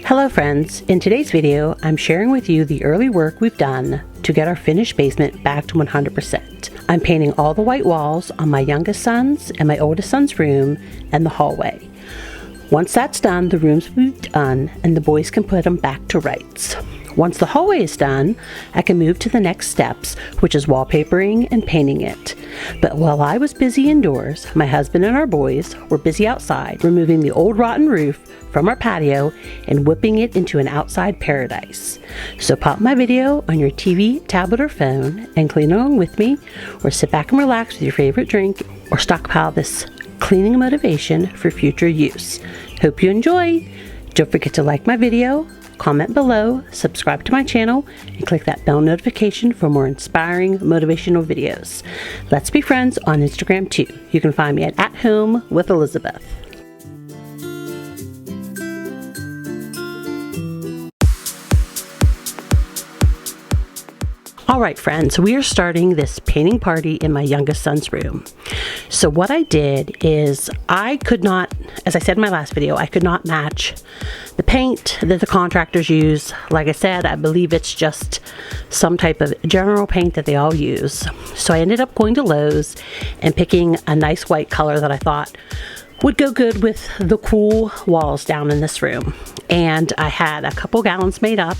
Hello friends, in today's video I'm sharing with you the early work we've done to get our finished basement back to 100%. I'm painting all the white walls on my youngest son's and my oldest son's room and the hallway. Once that's done, the rooms will be done and the boys can put them back to rights. Once the hallway is done, I can move to the next steps, which is wallpapering and painting it. But while I was busy indoors, my husband and our boys were busy outside, removing the old rotten roof from our patio and whipping it into an outside paradise. So pop my video on your TV, tablet, or phone and clean along with me, or sit back and relax with your favorite drink, or stockpile this cleaning motivation for future use. Hope you enjoy! Don't forget to like my video, comment below, subscribe to my channel, and click that bell notification for more inspiring motivational videos. Let's be friends on Instagram too. You can find me at Home with Elizabeth. Alright friends, we are starting this painting party in my youngest son's room. So what I did is I could not, as I said in my last video, I could not match the paint that the contractors use. Like I said, I believe it's just some type of general paint that they all use. So I ended up going to Lowe's and picking a nice white color that I thought would go good with the cool walls down in this room. And I had a couple gallons made up,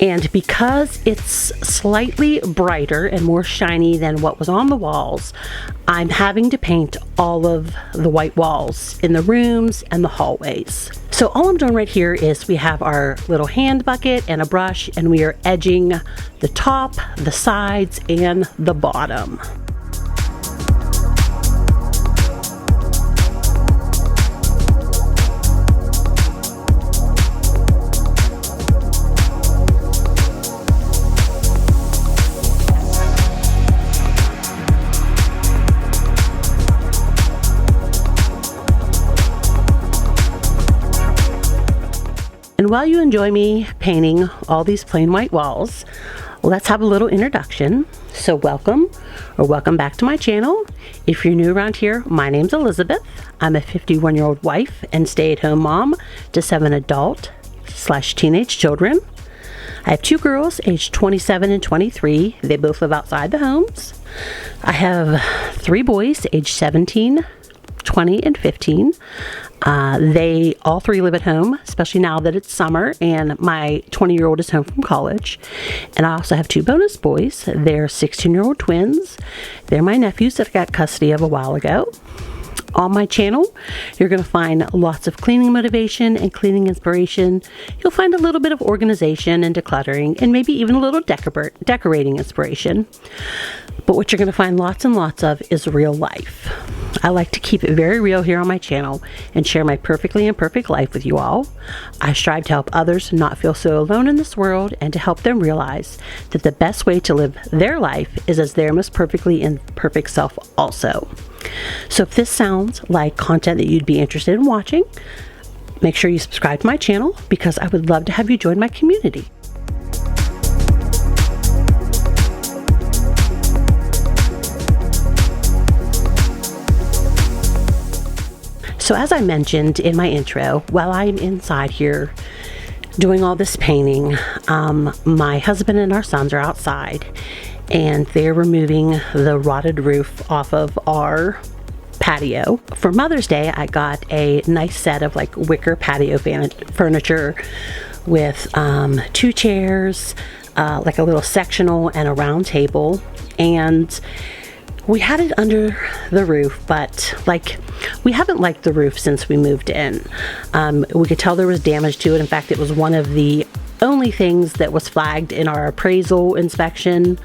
and because it's slightly brighter and more shiny than what was on the walls, I'm having to paint all of the white walls in the rooms and the hallways. So all I'm doing right here is we have our little hand bucket and a brush, and we are edging the top, the sides, and the bottom. And while you enjoy me painting all these plain white walls, let's have a little introduction. So welcome back to my channel. If you're new around here, my name's Elizabeth. I'm a 51-year-old wife and stay-at-home mom to 7 adult/teenage children. I have 2 girls aged 27 and 23. They both live outside the homes. I have 3 boys aged 17, 20, and 15. They all 3 live at home, especially now that it's summer and my 20-year-old is home from college. And I also have 2 bonus boys. They're 16-year-old twins. They're my nephews that I got custody of a while ago. On my channel, you're going to find lots of cleaning motivation and cleaning inspiration. You'll find a little bit of organization and decluttering, and maybe even a little decorating inspiration. But what you're going to find lots and lots of is real life. I like to keep it very real here on my channel and share my perfectly imperfect life with you all. I strive to help others not feel so alone in this world and to help them realize that the best way to live their life is as their most perfectly imperfect self also. So if this sounds like content that you'd be interested in watching, make sure you subscribe to my channel because I would love to have you join my community. So as I mentioned in my intro, while I'm inside here doing all this painting, my husband and our sons are outside and they're removing the rotted roof off of our patio. For Mother's Day, I got a nice set of like wicker patio furniture with 2 chairs, like a little sectional and a round table, and we had it under the roof, but like we haven't liked the roof since we moved in. We could tell there was damage to it. In fact, it was one of the only things that was flagged in our appraisal inspection,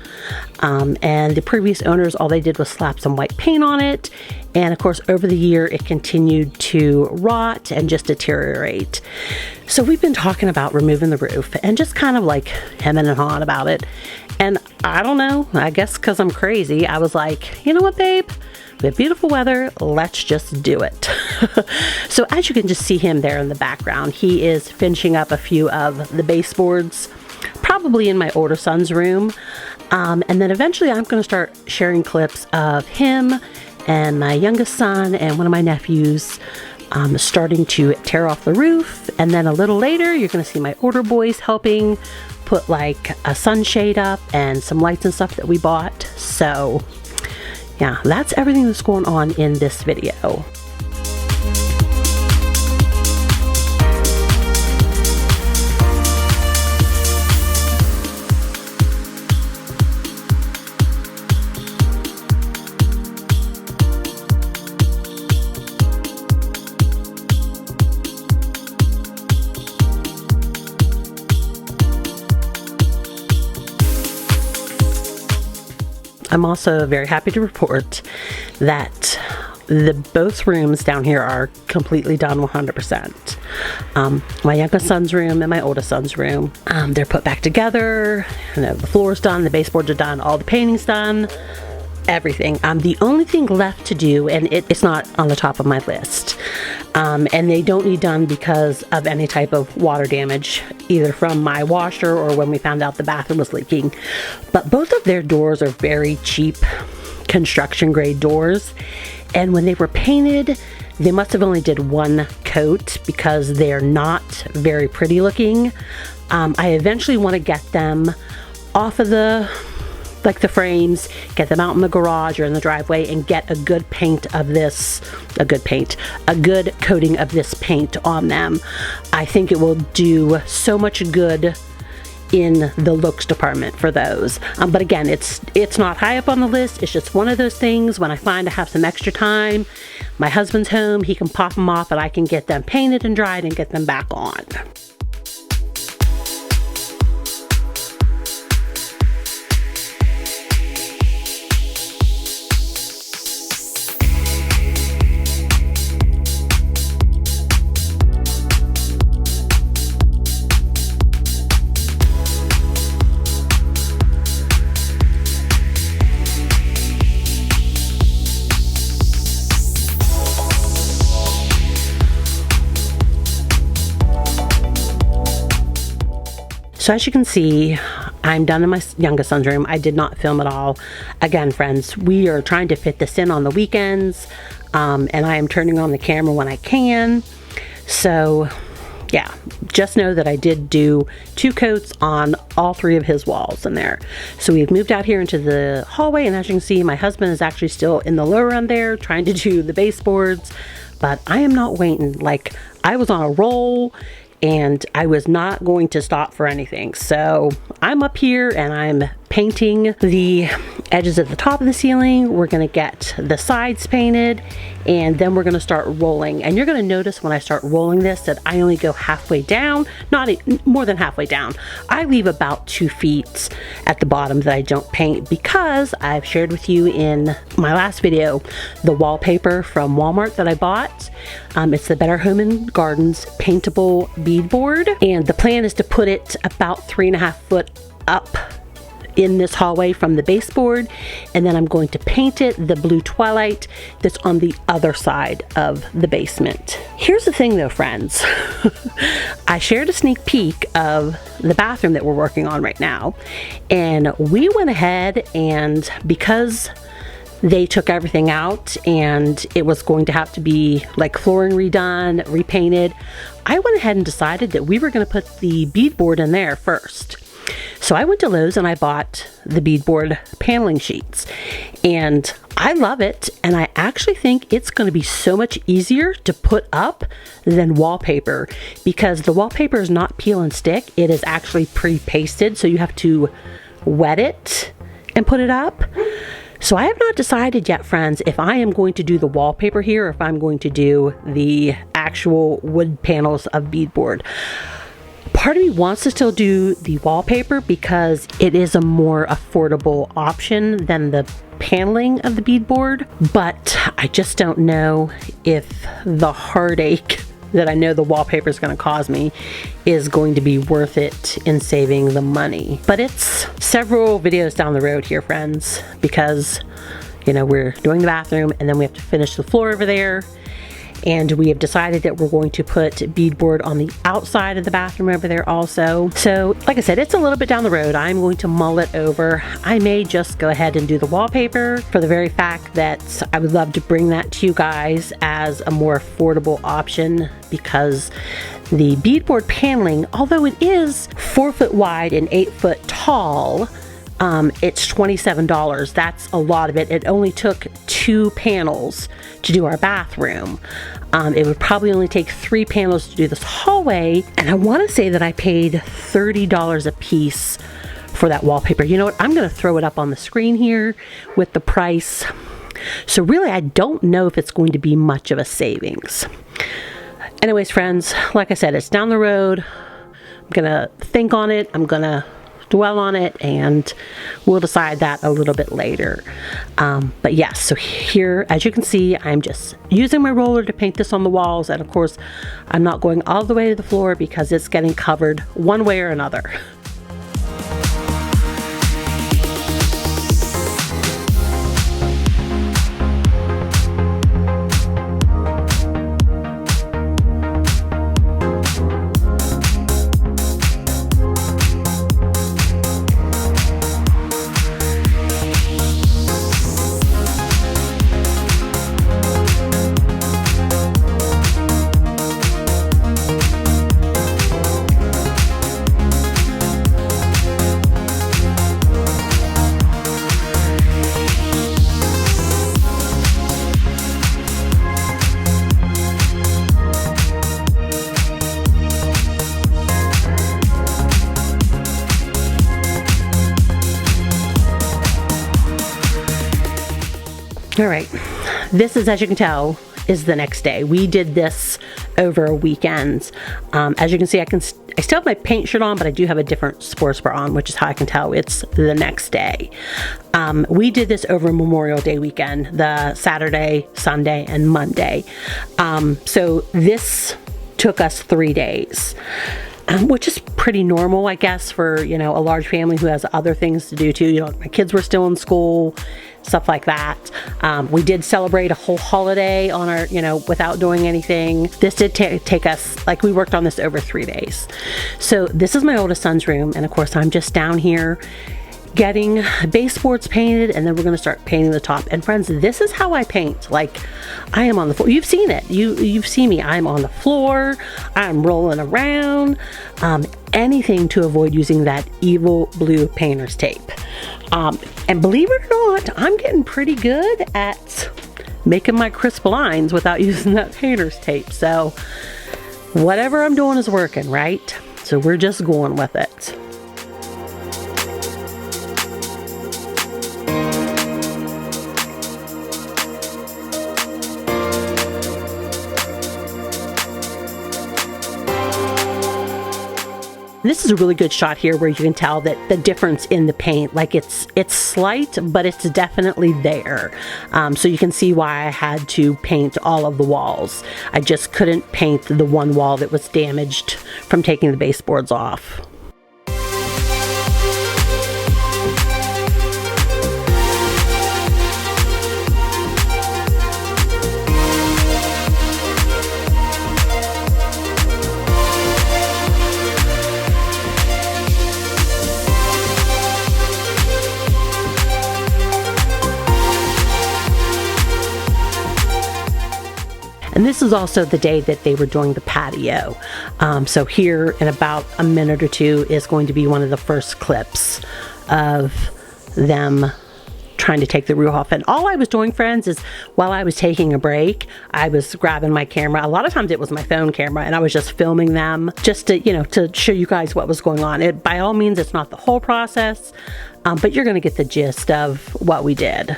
and the previous owners, all they did was slap some white paint on it, and of course over the year it continued to rot and just deteriorate. So we've been talking about removing the roof and just kind of like hemming and hawing about it, and I don't know, I guess because I'm crazy, I was like, you know what babe, we have beautiful weather, let's just do it. So as you can just see him there in the background, he is finishing up a few of the baseboards, probably in my older son's room, and then eventually I'm going to start sharing clips of him and my youngest son and one of my nephews starting to tear off the roof. And then a little later, you're gonna see my order boys helping put like a sunshade up and some lights and stuff that we bought. So yeah, that's everything that's going on in this video. I'm also very happy to report that both rooms down here are completely done 100%. My youngest son's room and my oldest son's room, they're put back together. You know, the floor's done, the baseboards are done, all the painting's done, everything. The only thing left to do, and it's not on the top of my list, and they don't need done because of any type of water damage, either from my washer or when we found out the bathroom was leaking. But both of their doors are very cheap construction grade doors, and when they were painted, they must have only did one coat because they're not very pretty looking. I eventually want to get them off of the frames, get them out in the garage or in the driveway and get a good coating of this paint on them. I think it will do so much good in the looks department for those. But again, it's not high up on the list. It's just one of those things when I find I have some extra time, my husband's home, he can pop them off and I can get them painted and dried and get them back on. So as you can see, I'm done in my youngest son's room. I did not film at all. Again, friends, we are trying to fit this in on the weekends, and I am turning on the camera when I can. So yeah, just know that I did do 2 coats on all 3 of his walls in there. So we've moved out here into the hallway, and as you can see, my husband is actually still in the lower end there trying to do the baseboards, but I am not waiting. Like, I was on a roll and I was not going to stop for anything. So I'm up here and I'm painting the edges at the top of the ceiling. We're gonna get the sides painted, and then we're gonna start rolling. And you're gonna notice when I start rolling this that I only go halfway down, not more than halfway down. I leave about 2 feet at the bottom that I don't paint because I've shared with you in my last video the wallpaper from Walmart that I bought. It's the Better Home and Gardens paintable beadboard, and the plan is to put it about 3.5 foot up in this hallway from the baseboard, and then I'm going to paint it the blue twilight that's on the other side of the basement. Here's the thing though, friends. I shared a sneak peek of the bathroom that we're working on right now, and we went ahead and because they took everything out and it was going to have to be like flooring redone, repainted, I went ahead and decided that we were going to put the beadboard in there first. So I went to Lowe's and I bought the beadboard paneling sheets, and I love it, and I actually think it's going to be so much easier to put up than wallpaper because the wallpaper is not peel and stick. It is actually pre-pasted, so you have to wet it and put it up. So I have not decided yet, friends, if I am going to do the wallpaper here or if I'm going to do the actual wood panels of beadboard. Part of me wants to still do the wallpaper because it is a more affordable option than the paneling of the beadboard, but I just don't know if the heartache that I know the wallpaper is going to cause me is going to be worth it in saving the money. But it's several videos down the road here, friends, because you know we're doing the bathroom and then we have to finish the floor over there. and we have decided that we're going to put beadboard on the outside of the bathroom over there also. So like I said, it's a little bit down the road. I'm going to mull it over. I may just go ahead and do the wallpaper for the very fact that I would love to bring that to you guys as a more affordable option, because the beadboard paneling, although it is 4 foot wide and 8 foot tall, it's $27. That's a lot of it. It only took 2 panels to do our bathroom. It would probably only take 3 panels to do this hallway, and I want to say that I paid $30 a piece for that wallpaper. You know what? I'm going to throw it up on the screen here with the price. So really, I don't know if it's going to be much of a savings. Anyways, friends, like I said, it's down the road. I'm going to think on it. I'm going to dwell on it, and we'll decide that a little bit later. But yes, so here, as you can see, I'm just using my roller to paint this on the walls, and of course I'm not going all the way to the floor because it's getting covered one way or another. All right, this is, as you can tell, is the next day. We did this over a weekend. As you can see, I still have my paint shirt on, but I do have a different sports bra on, which is how I can tell it's the next day. We did this over Memorial Day weekend, the Saturday, Sunday, and Monday. So this took us 3 days. Which is pretty normal, I guess, for, you know, a large family who has other things to do too. You know, my kids were still in school, stuff like that. We did celebrate a whole holiday on our, you know, without doing anything. This did take us, like, we worked on this over 3 days. So this is my oldest son's room, and of course I'm just down here getting baseboards painted, and then we're going to start painting the top. And friends, this is how I paint. Like, I am on the floor. You've seen it. You've seen me. I'm on the floor. I'm rolling around. Anything to avoid using that evil blue painter's tape. And believe it or not, I'm getting pretty good at making my crisp lines without using that painter's tape. So whatever I'm doing is working, right? So we're just going with it. This is a really good shot here where you can tell that the difference in the paint, like it's slight, but it's definitely there. So you can see why I had to paint all of the walls. I just couldn't paint the one wall that was damaged from taking the baseboards off. And this is also the day that they were doing the patio. So here in about a minute or two is going to be one of the first clips of them trying to take the roof off. And all I was doing, friends, is while I was taking a break, I was grabbing my camera. A lot of times it was my phone camera, and I was just filming them just to, you know, to show you guys what was going on. By all means, it's not the whole process, but you're going to get the gist of what we did.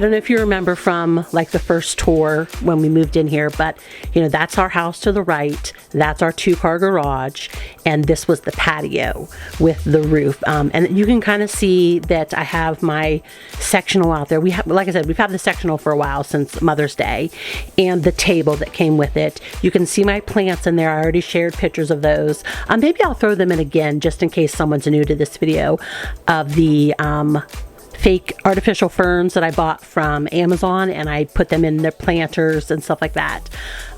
I don't know if you remember from like the first tour when we moved in here, but you know, that's our house to the right. That's our 2-car garage. And this was the patio with the roof. And you can kind of see that I have my sectional out there. We have, like I said, we've had the sectional for a while since Mother's Day, and the table that came with it. You can see my plants in there. I already shared pictures of those. Maybe I'll throw them in again just in case someone's new to this video, of the fake artificial ferns that I bought from Amazon, and I put them in their planters and stuff like that.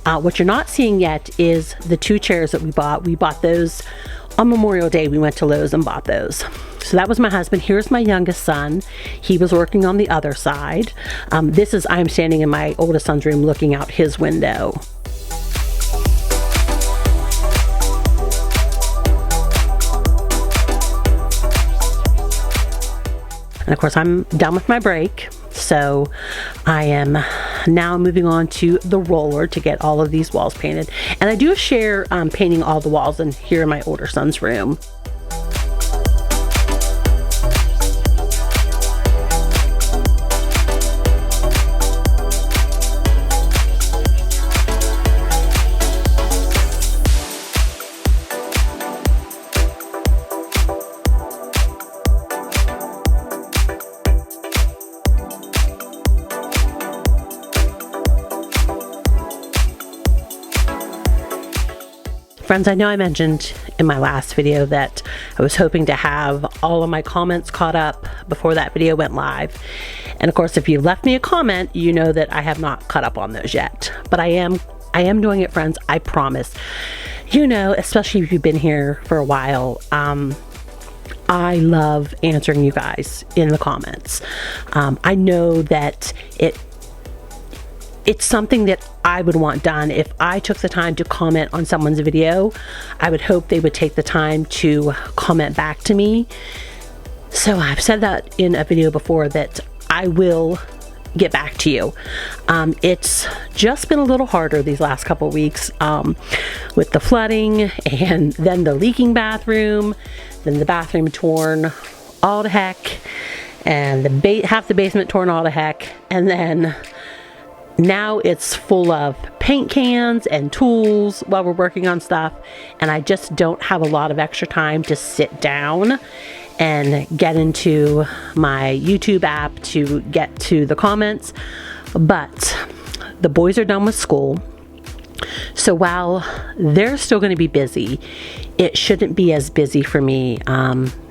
What you're not seeing yet is the 2 chairs that we bought. We bought those on Memorial Day. We went to Lowe's and bought those. So that was my husband. Here's my youngest son. He was working on the other side. I'm standing in my oldest son's room looking out his window. And of course, I'm done with my break, so I am now moving on to the roller to get all of these walls painted. And I do share painting all the walls in here in my older son's room. Friends, I know I mentioned in my last video that I was hoping to have all of my comments caught up before that video went live. And of course, if you left me a comment, you know that I have not caught up on those yet. But I am doing it, friends, I promise. You know, especially if you've been here for a while, I love answering you guys in the comments. I know that it's something that I would want done. If I took the time to comment on someone's video, I would hope they would take the time to comment back to me. So I've said that in a video before that I will get back to you. It's just been a little harder these last couple weeks with the flooding, and then the leaking bathroom, then the bathroom torn all to heck, and half the basement torn all to heck, and then now it's full of paint cans and tools while we're working on stuff, and I just don't have a lot of extra time to sit down and get into my YouTube app to get to the comments. But the boys are done with school, so while they're still going to be busy, it shouldn't be as busy for me.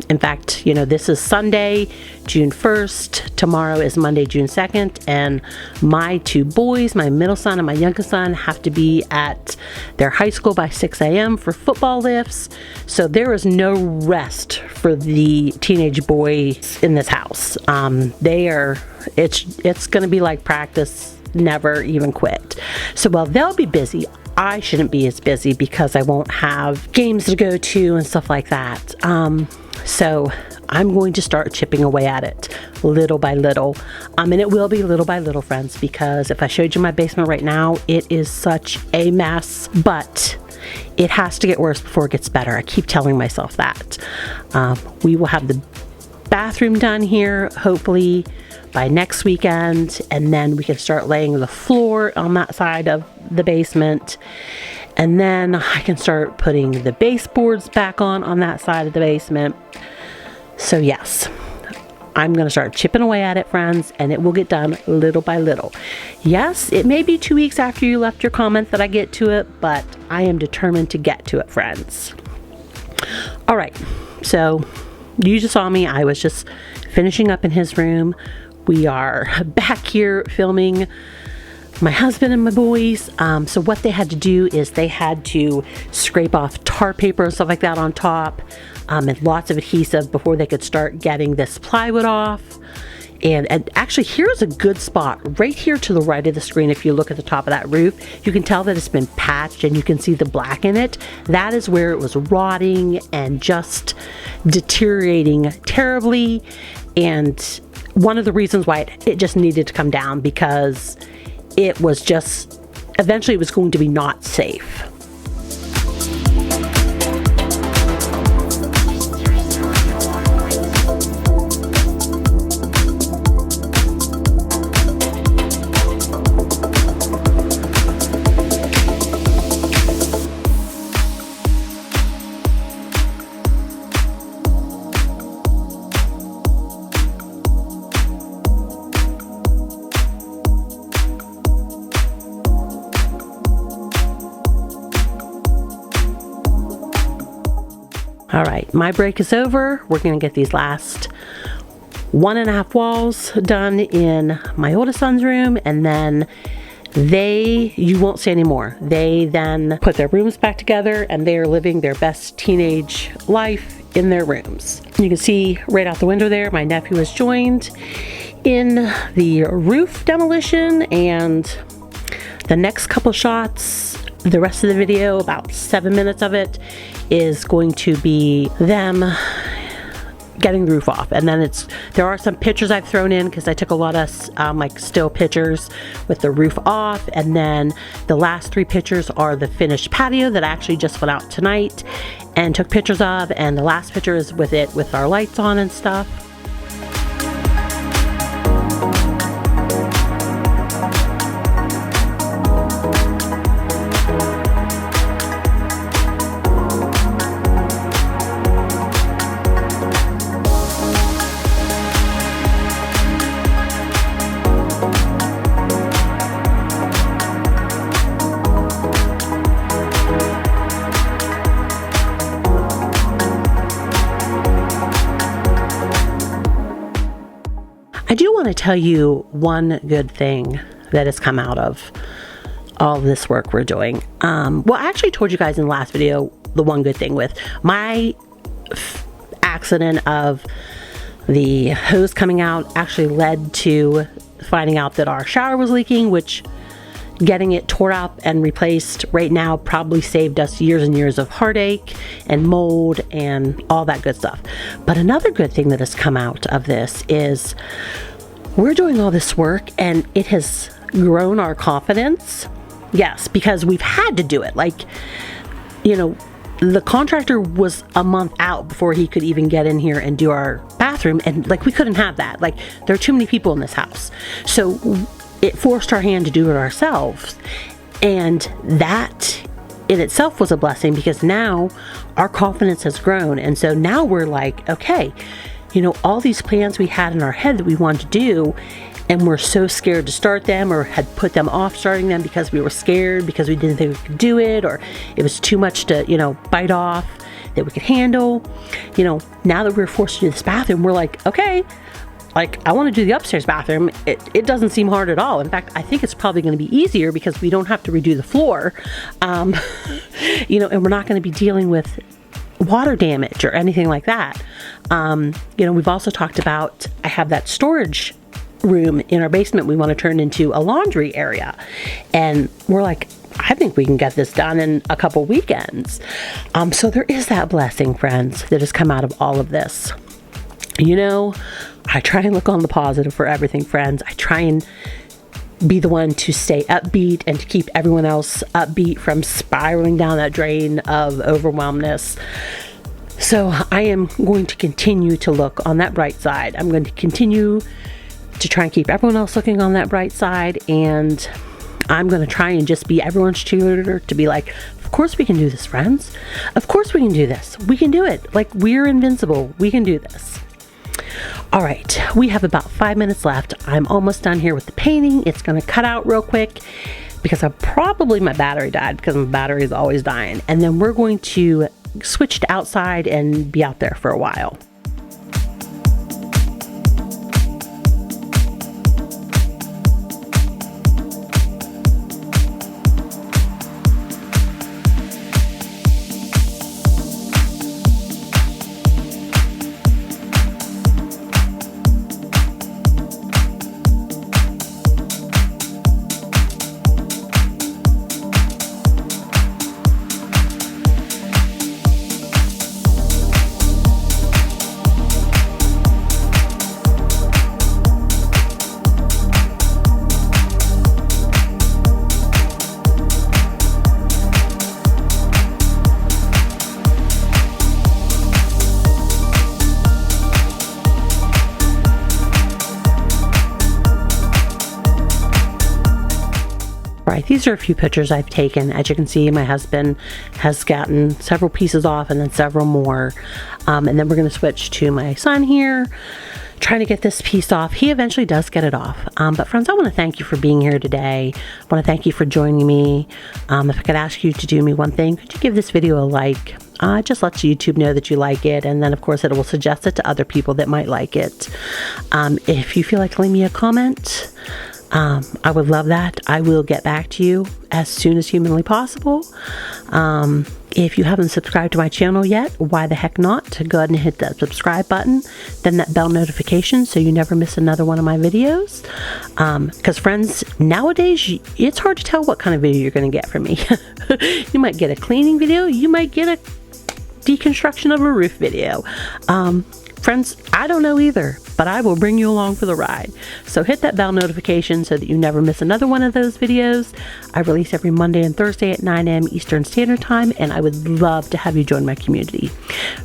In fact, you know, this is Sunday, June 1st. Tomorrow is Monday, June 2nd. And my 2 boys, my middle son and my youngest son, have to be at their high school by 6 a.m. for football lifts. So there is no rest for the teenage boys in this house. It's going to be like practice, never even quit. So while they'll be busy, I shouldn't be as busy because I won't have games to go to and stuff like that. So I'm going to start chipping away at it little by little. And it will be little by little, friends, because if I showed you my basement right now, it is such a mess, but it has to get worse before it gets better. I keep telling myself that. We will have the bathroom done here, hopefully by next weekend, and then we can start laying the floor on that side of the basement, and then I can start putting the baseboards back on that side of the basement. So yes, I'm going to start chipping away at it, friends, and it will get done little by little. Yes, it may be 2 weeks after you left your comment that I get to it, but I am determined to get to it, friends. All right, so you just saw me. I was just finishing up in his room. We are back here filming my husband and my boys. So what they had to do is they had to scrape off tar paper and stuff like that on top, and lots of adhesive before they could start getting this plywood off. And actually, here's a good spot right here to the right of the screen. If you look at the top of that roof, you can tell that it's been patched and you can see the black in it. That is where it was rotting and just deteriorating terribly. And one of the reasons why it just needed to come down, because it was just, eventually it was going to be not safe. All right, my break is over. We're gonna get these last 1.5 walls done in my oldest son's room, and then you won't see anymore. They then put their rooms back together and they are living their best teenage life in their rooms. You can see right out the window there, my nephew has joined in the roof demolition, and the next couple shots, the rest of the video, about 7 minutes of it, is going to be them getting the roof off. And then there are some pictures I've thrown in because I took a lot of like still pictures with the roof off, and then the last 3 pictures are the finished patio that I actually just went out tonight and took pictures of, and the last picture is with our lights on and stuff. I do want to tell you one good thing that has come out of all this work we're doing. Well, I actually told you guys in the last video the one good thing with my accident of the hose coming out actually led to finding out that our shower was leaking, which getting it tore up and replaced right now probably saved us years and years of heartache and mold and all that good stuff. But another good thing that has come out of this is we're doing all this work and it has grown our confidence. Yes, because we've had to do it. Like, you know, the contractor was a month out before he could even get in here and do our bathroom, and like we couldn't have that. Like, there are too many people in this house. So it forced our hand to do it ourselves, and that in itself was a blessing because now our confidence has grown. And so now we're like, okay, you know, all these plans we had in our head that we wanted to do, and we're so scared to start them or had put them off starting them because we were scared, because we didn't think we could do it, or it was too much to, you know, bite off that we could handle. You know, now that we're forced to do this bathroom, we're like, okay, like, I want to do the upstairs bathroom. It doesn't seem hard at all. In fact, I think it's probably going to be easier because we don't have to redo the floor, you know, and we're not going to be dealing with water damage or anything like that. You know, we've also talked about, I have that storage room in our basement we want to turn into a laundry area, and we're like, I think we can get this done in a couple weekends. So there is that blessing, friends, that has come out of all of this. You know, I try and look on the positive for everything, friends. I try and be the one to stay upbeat and to keep everyone else upbeat from spiraling down that drain of overwhelmness. So I am going to continue to look on that bright side. I'm going to continue to try and keep everyone else looking on that bright side, and I'm going to try and just be everyone's cheerleader, to be like, of course we can do this, friends. Of course we can do this. We can do it. Like, we're invincible. We can do this. All right, we have about 5 minutes left. I'm almost done here with the painting. It's going to cut out real quick because my battery died, because my battery is always dying. And then we're going to switch to outside and be out there for a while. Right, these are a few pictures I've taken. As you can see, my husband has gotten several pieces off and then several more. And then we're going to switch to my son here, trying to get this piece off. He eventually does get it off. But friends, I want to thank you for being here today. I want to thank you for joining me. If I could ask you to do me one thing, could you give this video a like? It just lets YouTube know that you like it, and then of course it will suggest it to other people that might like it. If you feel like leaving me a comment, I would love that. I will get back to you as soon as humanly possible. If you haven't subscribed to my channel yet, why the heck not? Go ahead and hit that subscribe button, then that bell notification so you never miss another one of my videos. Because friends, nowadays, it's hard to tell what kind of video you're going to get from me. You might get a cleaning video, you might get a deconstruction of a roof video. Friends, I don't know either, but I will bring you along for the ride. So hit that bell notification so that you never miss another one of those videos. I release every Monday and Thursday at 9 a.m. Eastern Standard Time, and I would love to have you join my community.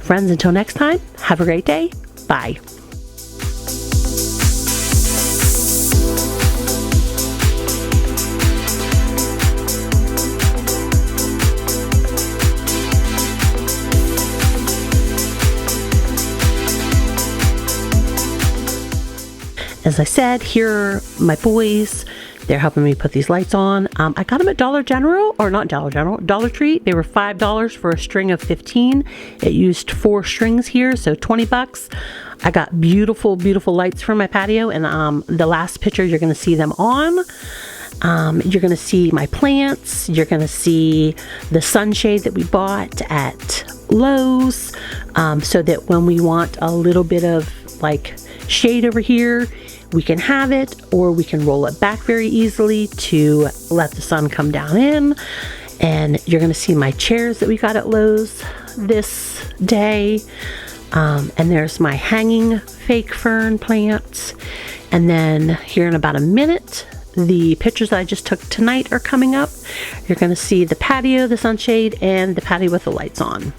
Friends, until next time, have a great day. Bye. As I said, here are my boys. They're helping me put these lights on. I got them at Dollar Tree. They were $5 for a string of 15. It used 4 strings here, so 20 bucks. I got beautiful, beautiful lights for my patio, and the last picture you're gonna see them on. You're gonna see my plants. You're gonna see the sunshade that we bought at Lowe's, so that when we want a little bit of like shade over here, we can have it, or we can roll it back very easily to let the sun come down in. And you're gonna see my chairs that we got at Lowe's this day. And there's my hanging fake fern plants. And then here in about a minute, the pictures that I just took tonight are coming up. You're gonna see the patio, the sunshade, and the patio with the lights on.